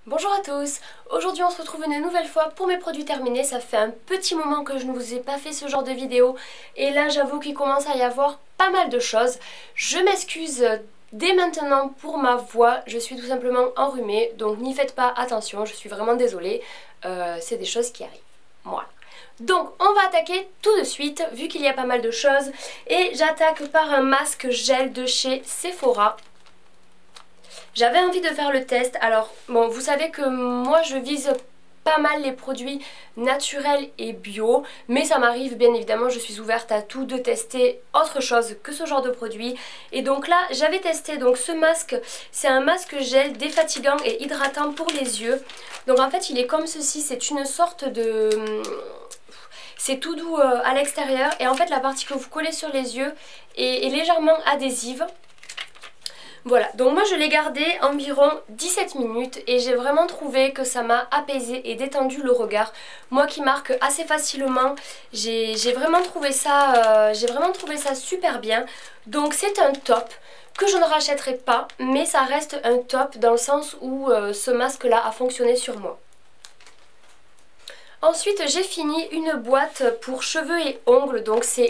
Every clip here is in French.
Bonjour à tous, aujourd'hui on se retrouve une nouvelle fois pour mes produits terminés. Ça fait un petit moment que je ne vous ai pas fait ce genre de vidéo et là j'avoue qu'il commence à y avoir pas mal de choses. Je m'excuse dès maintenant pour ma voix, je suis tout simplement enrhumée, donc n'y faites pas attention, je suis vraiment désolée, c'est des choses qui arrivent. Voilà. Donc on va attaquer tout de suite vu qu'il y a pas mal de choses et j'attaque par un masque gel de chez Sephora. J'avais envie de faire le test, alors bon vous savez que moi je vise pas mal les produits naturels et bio, mais ça m'arrive bien évidemment, je suis ouverte à tout, de tester autre chose que ce genre de produit. Et donc là j'avais testé donc ce masque, c'est un masque gel défatigant et hydratant pour les yeux. Donc en fait il est comme ceci, c'est une sorte de... C'est tout doux à l'extérieur et en fait la partie que vous collez sur les yeux est légèrement adhésive. Voilà, donc moi je l'ai gardé environ 17 minutes et j'ai vraiment trouvé que ça m'a apaisé et détendu le regard. Moi qui marque assez facilement, j'ai vraiment trouvé ça super bien. Donc c'est un top que je ne rachèterai pas, mais ça reste un top dans le sens où ce masque là a fonctionné sur moi. Ensuite j'ai fini une boîte pour cheveux et ongles, donc c'est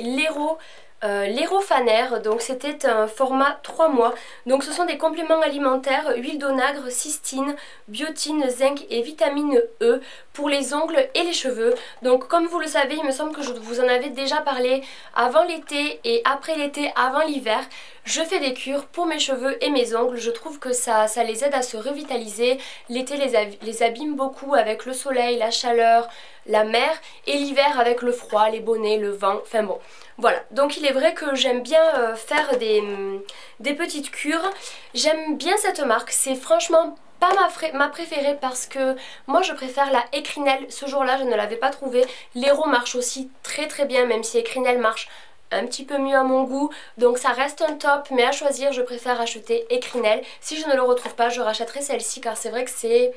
l'Hérofaner, donc c'était un format 3 mois. Donc ce sont des compléments alimentaires, huile d'onagre, cystine, biotine, zinc et vitamine E pour les ongles et les cheveux. Donc comme vous le savez, il me semble que je vous en avais déjà parlé avant l'été et après l'été, avant l'hiver. Je fais des cures pour mes cheveux et mes ongles, je trouve que ça les aide à se revitaliser. L'été les abîme beaucoup avec le soleil, la chaleur, la mer, et l'hiver avec le froid, les bonnets, le vent, enfin bon. Voilà, donc il est vrai que j'aime bien faire des petites cures. J'aime bien cette marque, c'est franchement pas ma préférée parce que moi je préfère la Ecrinel. Ce jour-là je ne l'avais pas trouvée. L'Héro marche aussi très très bien, même si Ecrinel marche un petit peu mieux à mon goût, donc ça reste un top, mais à choisir je préfère acheter Ecrinel. Si je ne le retrouve pas, je rachèterai celle-ci car c'est vrai que c'est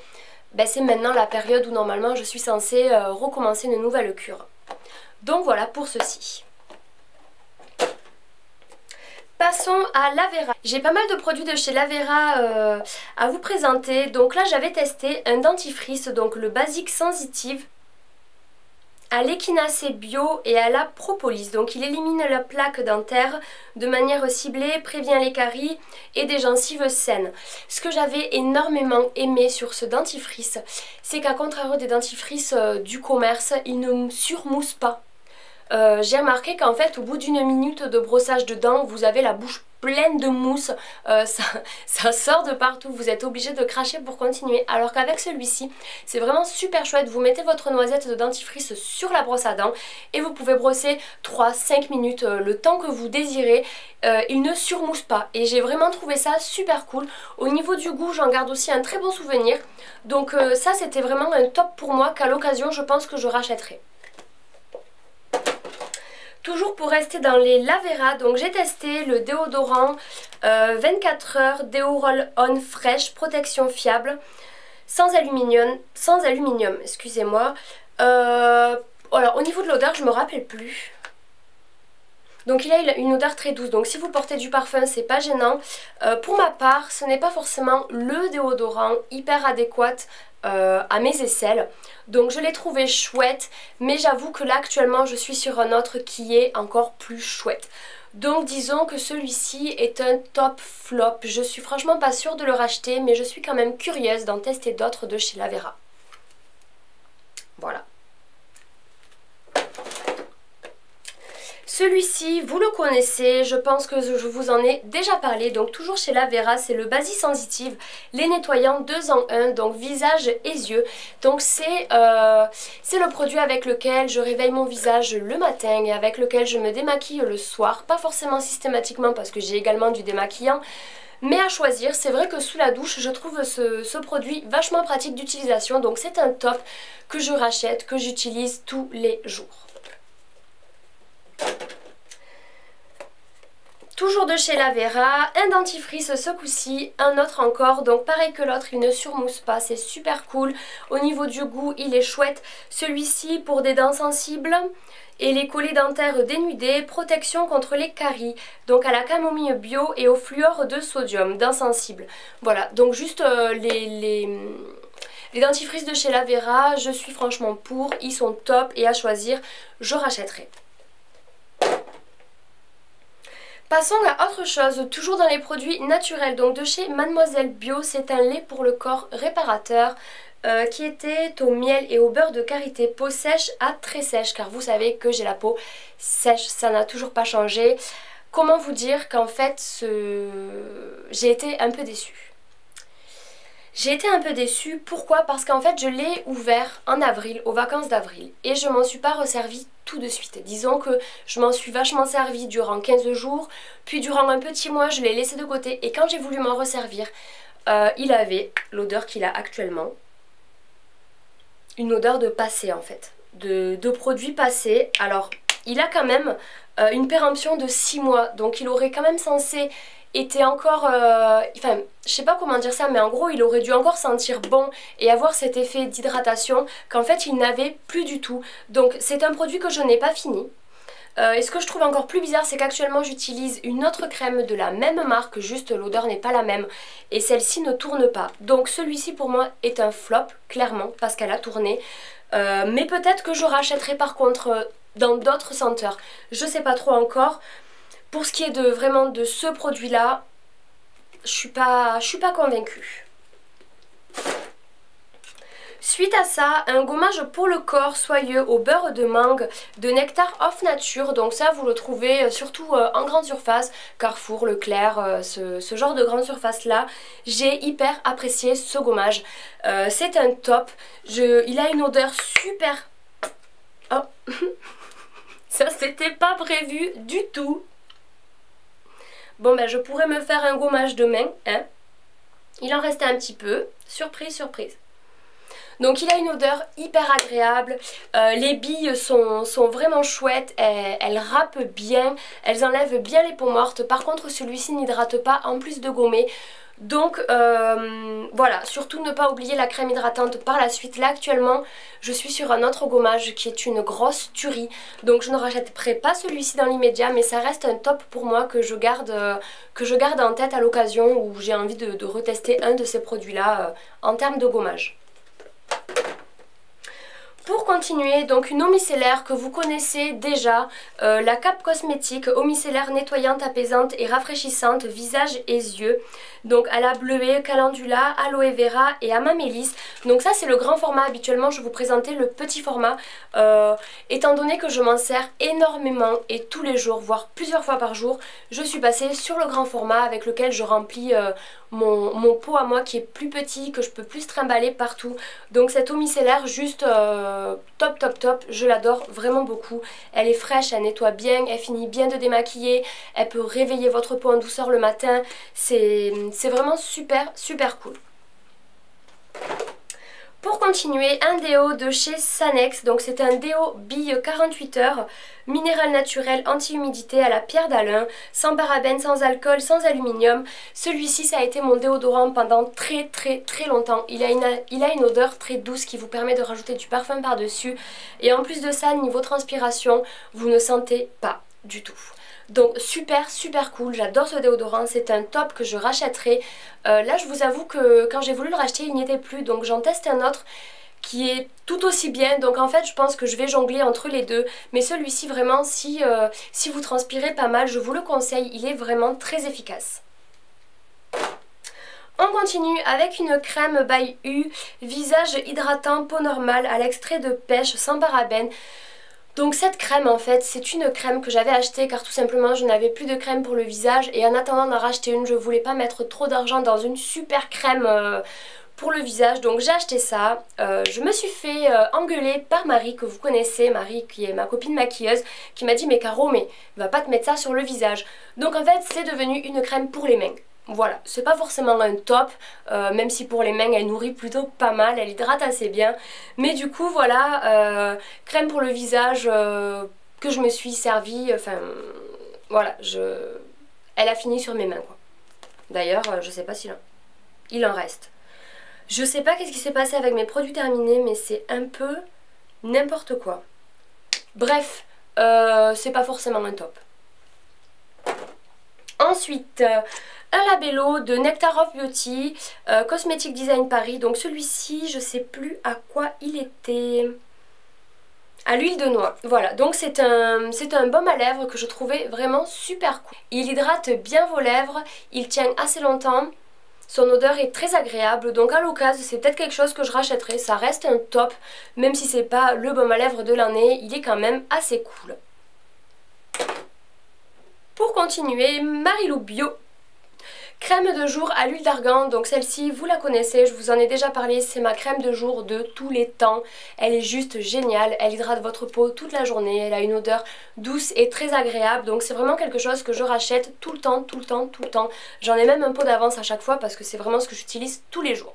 maintenant la période où normalement je suis censée recommencer une nouvelle cure. Donc voilà pour ceci. Passons à Lavera. J'ai pas mal de produits de chez Lavera à vous présenter. Donc là j'avais testé un dentifrice, donc le Basic Sensitive à l'échinacée bio et à la propolis. Donc il élimine la plaque dentaire de manière ciblée, prévient les caries et des gencives saines. Ce que j'avais énormément aimé sur ce dentifrice, c'est qu'à contrario des dentifrices du commerce, il ne surmousse pas. J'ai remarqué qu'en fait au bout d'une minute de brossage de dents, vous avez la bouche pleine de mousse, ça sort de partout, vous êtes obligé de cracher pour continuer. Alors qu'avec celui-ci, c'est vraiment super chouette, vous mettez votre noisette de dentifrice sur la brosse à dents et vous pouvez brosser 3-5 minutes, le temps que vous désirez, il ne surmousse pas. Et j'ai vraiment trouvé ça super cool. Au niveau du goût, j'en garde aussi un très bon souvenir. Donc ça c'était vraiment un top pour moi qu'à l'occasion je pense que je rachèterai. Toujours pour rester dans les Lavera, donc j'ai testé le déodorant 24 heures Deo Roll-On Fresh Protection Fiable sans aluminium, excusez-moi. Alors au niveau de l'odeur, je me rappelle plus. Donc il a une odeur très douce, donc si vous portez du parfum c'est pas gênant. Pour ma part ce n'est pas forcément le déodorant hyper adéquat à mes aisselles, donc je l'ai trouvé chouette, mais j'avoue que là actuellement je suis sur un autre qui est encore plus chouette. Donc disons que celui-ci est un top flop, je suis franchement pas sûre de le racheter, mais je suis quand même curieuse d'en tester d'autres de chez Lavera. Voilà. Celui-ci, vous le connaissez, je pense que je vous en ai déjà parlé, donc toujours chez Lavera, c'est le Basic Sensitive, les nettoyants 2 en 1, donc visage et yeux. Donc c'est le produit avec lequel je réveille mon visage le matin et avec lequel je me démaquille le soir, pas forcément systématiquement parce que j'ai également du démaquillant. Mais à choisir, c'est vrai que sous la douche, je trouve ce produit vachement pratique d'utilisation, donc c'est un top que je rachète, que j'utilise tous les jours. Toujours de chez Lavera, un dentifrice ce coup-ci, un autre encore, donc pareil que l'autre, il ne surmousse pas, c'est super cool. Au niveau du goût, il est chouette. Celui-ci pour des dents sensibles et les collets dentaires dénudés, protection contre les caries, donc à la camomille bio et au fluor de sodium, dents sensibles. Voilà, donc juste Les dentifrices de chez Lavera, je suis franchement pour, ils sont top et à choisir, je rachèterai. Passons à autre chose, toujours dans les produits naturels, donc de chez Mademoiselle Bio, c'est un lait pour le corps réparateur qui était au miel et au beurre de karité, peau sèche à très sèche, car vous savez que j'ai la peau sèche, ça n'a toujours pas changé. Comment vous dire qu'en fait j'ai été un peu déçue. J'ai été un peu déçue, pourquoi? Parce qu'en fait je l'ai ouvert en avril, aux vacances d'avril, et je m'en suis pas resservie tout de suite. Disons que je m'en suis vachement servie durant 15 jours, puis durant un petit mois je l'ai laissé de côté, et quand j'ai voulu m'en resservir, il avait l'odeur qu'il a actuellement. Une odeur de passé en fait, de produits passés. Alors il a quand même une péremption de 6 mois, donc il aurait quand même censé était encore, enfin je sais pas comment dire ça, mais en gros il aurait dû encore sentir bon et avoir cet effet d'hydratation qu'en fait il n'avait plus du tout. Donc c'est un produit que je n'ai pas fini. Et ce que je trouve encore plus bizarre, c'est qu'actuellement j'utilise une autre crème de la même marque, juste l'odeur n'est pas la même et celle-ci ne tourne pas. Donc celui-ci pour moi est un flop, clairement, parce qu'elle a tourné. Mais peut-être que je rachèterai par contre dans d'autres senteurs, je sais pas trop encore. Pour ce qui est vraiment de ce produit-là, je suis pas convaincue. Suite à ça, un gommage pour le corps soyeux au beurre de mangue de Nectar Off Nature. Donc ça, vous le trouvez surtout en grande surface, Carrefour, Leclerc, ce genre de grande surface là. J'ai hyper apprécié ce gommage. C'est un top. Il a une odeur super... Oh ça c'était pas prévu du tout. Bon ben je pourrais me faire un gommage demain, hein. Il en restait un petit peu. Surprise, surprise. Donc il a une odeur hyper agréable, les billes sont vraiment chouettes, elles râpent bien, elles enlèvent bien les peaux mortes. Par contre celui-ci n'hydrate pas en plus de gommer. Donc voilà, surtout ne pas oublier la crème hydratante par la suite. Là actuellement je suis sur un autre gommage qui est une grosse tuerie, donc je ne rachèterai pas celui-ci dans l'immédiat, mais ça reste un top pour moi que je garde en tête à l'occasion où j'ai envie de retester un de ces produits là en termes de gommage. Pour continuer, donc une eau micellaire que vous connaissez déjà, la Cap Cosmétique, eau micellaire nettoyante, apaisante et rafraîchissante, visage et yeux. Donc à la bleuée, calendula, aloe vera et amamélis. Donc ça c'est le grand format, habituellement je vous présentais le petit format. Étant donné que je m'en sers énormément et tous les jours, voire plusieurs fois par jour, je suis passée sur le grand format avec lequel je remplis mon pot à moi qui est plus petit, que je peux plus trimballer partout. Donc cette eau micellaire juste top top top, je l'adore vraiment beaucoup. Elle est fraîche, elle nettoie bien, elle finit bien de démaquiller, elle peut réveiller votre peau en douceur le matin. C'est vraiment super super cool. Pour continuer, un déo de chez Sanex, donc c'est un déo bille 48 heures, minéral naturel, anti-humidité à la pierre d'Alain, sans parabènes, sans alcool, sans aluminium. Celui-ci ça a été mon déodorant pendant très longtemps. Il a une odeur très douce qui vous permet de rajouter du parfum par-dessus. Et en plus de ça, niveau transpiration, vous ne sentez pas du tout. Donc super super cool, j'adore ce déodorant, c'est un top que je rachèterai. Là je vous avoue que quand j'ai voulu le racheter il n'y était plus, donc j'en teste un autre qui est tout aussi bien. Donc en fait je pense que je vais jongler entre les deux. Mais celui-ci vraiment si vous transpirez pas mal, je vous le conseille, il est vraiment très efficace. On continue avec une crème by U, visage hydratant, peau normale à l'extrait de pêche sans parabènes. Donc cette crème en fait c'est une crème que j'avais achetée car tout simplement je n'avais plus de crème pour le visage et en attendant d'en racheter une je voulais pas mettre trop d'argent dans une super crème pour le visage, donc j'ai acheté ça. Je me suis fait engueuler par Marie que vous connaissez, Marie qui est ma copine maquilleuse, qui m'a dit mais Caro mais va pas te mettre ça sur le visage. Donc en fait c'est devenu une crème pour les mains. Voilà, c'est pas forcément un top, même si pour les mains elle nourrit plutôt pas mal, elle hydrate assez bien. Mais du coup voilà, crème pour le visage que je me suis servie, enfin voilà, elle a fini sur mes mains quoi. D'ailleurs je sais pas s'il il en reste. Je sais pas qu'est-ce qui s'est passé avec mes produits terminés mais c'est un peu n'importe quoi. Bref, c'est pas forcément un top. Ensuite, un labello de Nectar of Beauty, Cosmetic Design Paris. Donc celui-ci, je sais plus à quoi il était. À l'huile de noix. Voilà, donc c'est un baume à lèvres que je trouvais vraiment super cool. Il hydrate bien vos lèvres, il tient assez longtemps. Son odeur est très agréable, donc à l'occasion c'est peut-être quelque chose que je rachèterai. Ça reste un top, même si c'est pas le baume à lèvres de l'année, il est quand même assez cool. Pour continuer, Marilou Bio. Crème de jour à l'huile d'argan, donc celle-ci vous la connaissez, je vous en ai déjà parlé, c'est ma crème de jour de tous les temps. Elle est juste géniale, elle hydrate votre peau toute la journée, elle a une odeur douce et très agréable, donc c'est vraiment quelque chose que je rachète tout le temps, tout le temps, tout le temps. J'en ai même un pot d'avance à chaque fois parce que c'est vraiment ce que j'utilise tous les jours.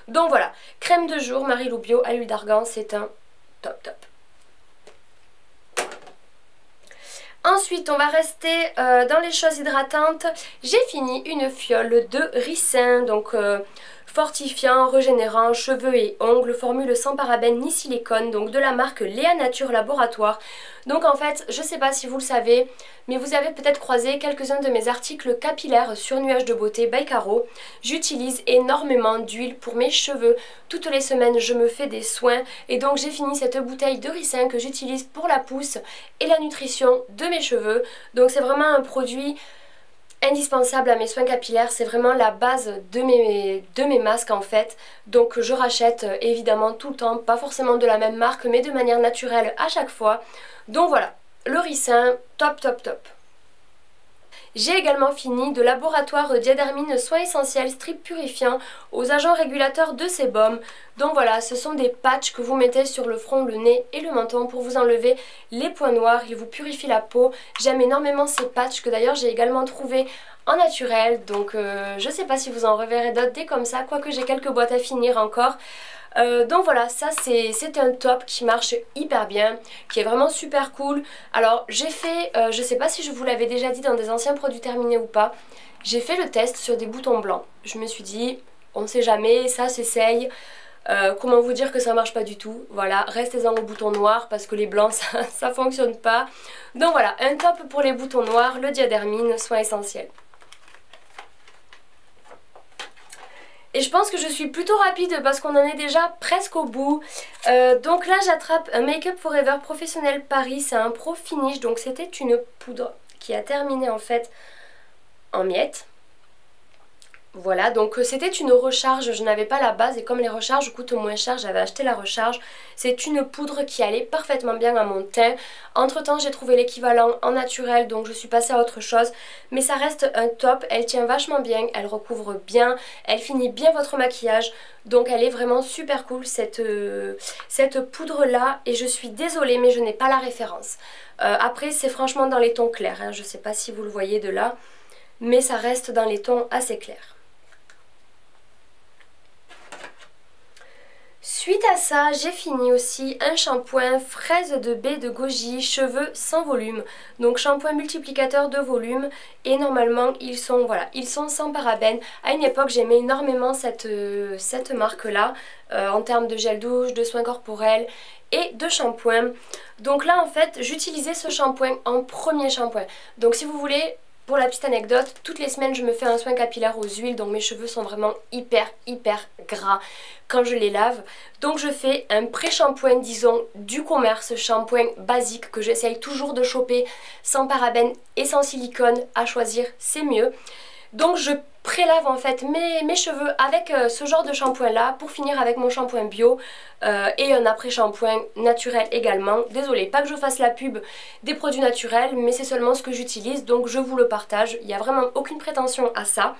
Donc voilà, crème de jour Marilou Bio à l'huile d'argan, c'est un top top. Ensuite, on va rester dans les choses hydratantes. J'ai fini une fiole de ricin, donc fortifiant, régénérant, cheveux et ongles, formule sans parabènes ni silicone, donc de la marque Léa Nature Laboratoire. Donc en fait, je sais pas si vous le savez, mais vous avez peut-être croisé quelques-uns de mes articles capillaires sur Nuage de Beauté by Caro. J'utilise énormément d'huile pour mes cheveux. Toutes les semaines, je me fais des soins et donc j'ai fini cette bouteille de ricin que j'utilise pour la pousse et la nutrition de mes cheveux. Donc c'est vraiment un produit indispensable à mes soins capillaires, c'est vraiment la base de mes masques en fait. Donc je rachète évidemment tout le temps, pas forcément de la même marque mais de manière naturelle à chaque fois. Donc voilà, le ricin, top top top. J'ai également fini de Laboratoire Diadermine Soins Essentiels Strip Purifiant aux agents régulateurs de sébum. Donc voilà, ce sont des patchs que vous mettez sur le front, le nez et le menton pour vous enlever les points noirs. Ils vous purifient la peau. J'aime énormément ces patchs que d'ailleurs j'ai également trouvé en naturel. Donc je sais pas si vous en reverrez d'autres des comme ça, quoique j'ai quelques boîtes à finir encore. Donc voilà, ça c'est un top qui marche hyper bien, qui est vraiment super cool. Alors j'ai fait, je sais pas si je vous l'avais déjà dit dans des anciens produits terminés ou pas, j'ai fait le test sur des boutons blancs. Je me suis dit, on sait jamais, ça s'essaye. Comment vous dire que ça marche pas du tout. Voilà, restez-en aux boutons noirs parce que les blancs ça fonctionne pas. Donc voilà, un top pour les boutons noirs, le Diadermine Soins Essentiels. Et je pense que je suis plutôt rapide parce qu'on en est déjà presque au bout. Donc là j'attrape un Make Up Forever Professionnel Paris, c'est un Pro Finish, donc c'était une poudre qui a terminé en fait en miettes. Voilà, donc c'était une recharge, je n'avais pas la base et comme les recharges coûtent moins cher, j'avais acheté la recharge. C'est une poudre qui allait parfaitement bien à mon teint. Entre temps j'ai trouvé l'équivalent en naturel donc je suis passée à autre chose. Mais ça reste un top, elle tient vachement bien, elle recouvre bien, elle finit bien votre maquillage. Donc elle est vraiment super cool cette poudre là et je suis désolée mais je n'ai pas la référence. Après c'est franchement dans les tons clairs, hein. Je ne sais pas si vous le voyez de là. Mais ça reste dans les tons assez clairs. Suite à ça, j'ai fini aussi un shampoing fraise de baie de goji, cheveux sans volume. Donc shampoing multiplicateur de volume et normalement ils sont, voilà, ils sont sans parabènes. À une époque j'aimais énormément cette marque là en termes de gel douche, de soins corporels et de shampoing. Donc là en fait j'utilisais ce shampoing en premier shampoing. Donc si vous voulez... Pour la petite anecdote, toutes les semaines je me fais un soin capillaire aux huiles, donc mes cheveux sont vraiment hyper gras quand je les lave. Donc je fais un pré-shampoing, disons, du commerce, shampoing basique que j'essaye toujours de choper sans parabènes et sans silicone, à choisir c'est mieux. Donc je prélave en fait mes cheveux avec ce genre de shampoing là pour finir avec mon shampoing bio et un après shampoing naturel également. Désolée, pas que je fasse la pub des produits naturels mais c'est seulement ce que j'utilise donc je vous le partage, il n'y a vraiment aucune prétention à ça.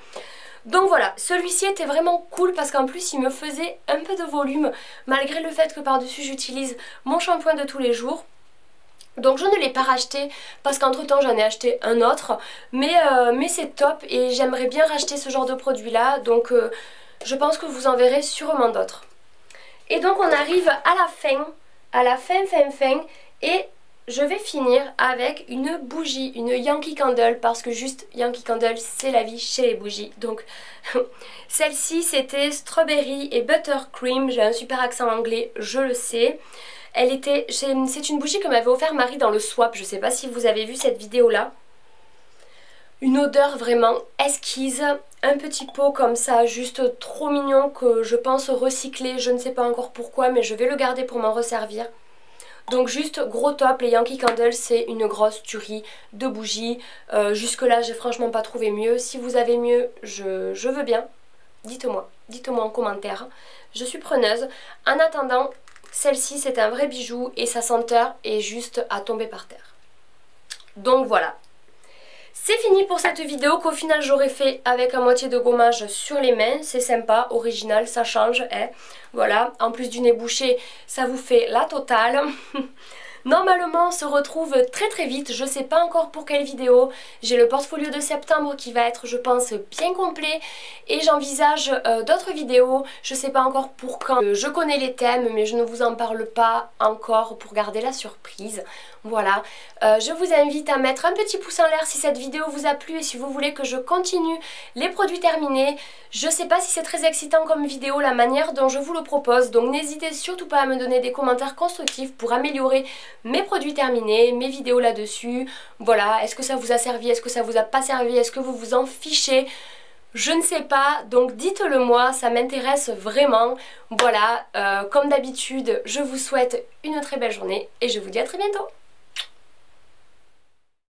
Donc voilà, celui-ci était vraiment cool parce qu'en plus il me faisait un peu de volume malgré le fait que par dessus j'utilise mon shampoing de tous les jours. Donc je ne l'ai pas racheté parce qu'entre temps j'en ai acheté un autre mais c'est top et j'aimerais bien racheter ce genre de produit là donc je pense que vous en verrez sûrement d'autres. Et donc on arrive à la fin et je vais finir avec une bougie, une Yankee Candle parce que juste Yankee Candle c'est la vie chez les bougies. Donc celle-ci c'était Strawberry et Buttercream, j'ai un super accent anglais je le sais. C'est une bougie que m'avait offert Marie dans le swap, je sais pas si vous avez vu cette vidéo là. une odeur vraiment esquisse, un petit pot comme ça, juste trop mignon que je pense recycler, je ne sais pas encore pourquoi mais je vais le garder pour m'en resservir. Donc juste gros top, les Yankee Candle c'est une grosse tuerie de bougies. Jusque là j'ai franchement pas trouvé mieux. Si vous avez mieux, je veux bien. Dites-moi en commentaire. Je suis preneuse. En attendant, celle-ci c'est un vrai bijou et sa senteur est juste à tomber par terre. Donc voilà. C'est fini pour cette vidéo qu'au final j'aurais fait avec un moitié de gommage sur les mains. C'est sympa, original, ça change. Hein. Voilà, en plus du nez bouché, ça vous fait la totale. Normalement on se retrouve très très vite, je sais pas encore pour quelle vidéo. J'ai le portfolio de septembre qui va être je pense bien complet et j'envisage d'autres vidéos, je sais pas encore pour quand. Je connais les thèmes mais je ne vous en parle pas encore pour garder la surprise. Voilà, je vous invite à mettre un petit pouce en l'air si cette vidéo vous a plu et si vous voulez que je continue les produits terminés. Je sais pas si c'est très excitant comme vidéo la manière dont je vous le propose, donc n'hésitez surtout pas à me donner des commentaires constructifs pour améliorer mes produits terminés, mes vidéos là-dessus. Voilà, est-ce que ça vous a servi, est-ce que ça vous a pas servi, est-ce que vous vous en fichez? Je ne sais pas, donc dites-le moi, ça m'intéresse vraiment. Voilà, comme d'habitude, je vous souhaite une très belle journée et je vous dis à très bientôt.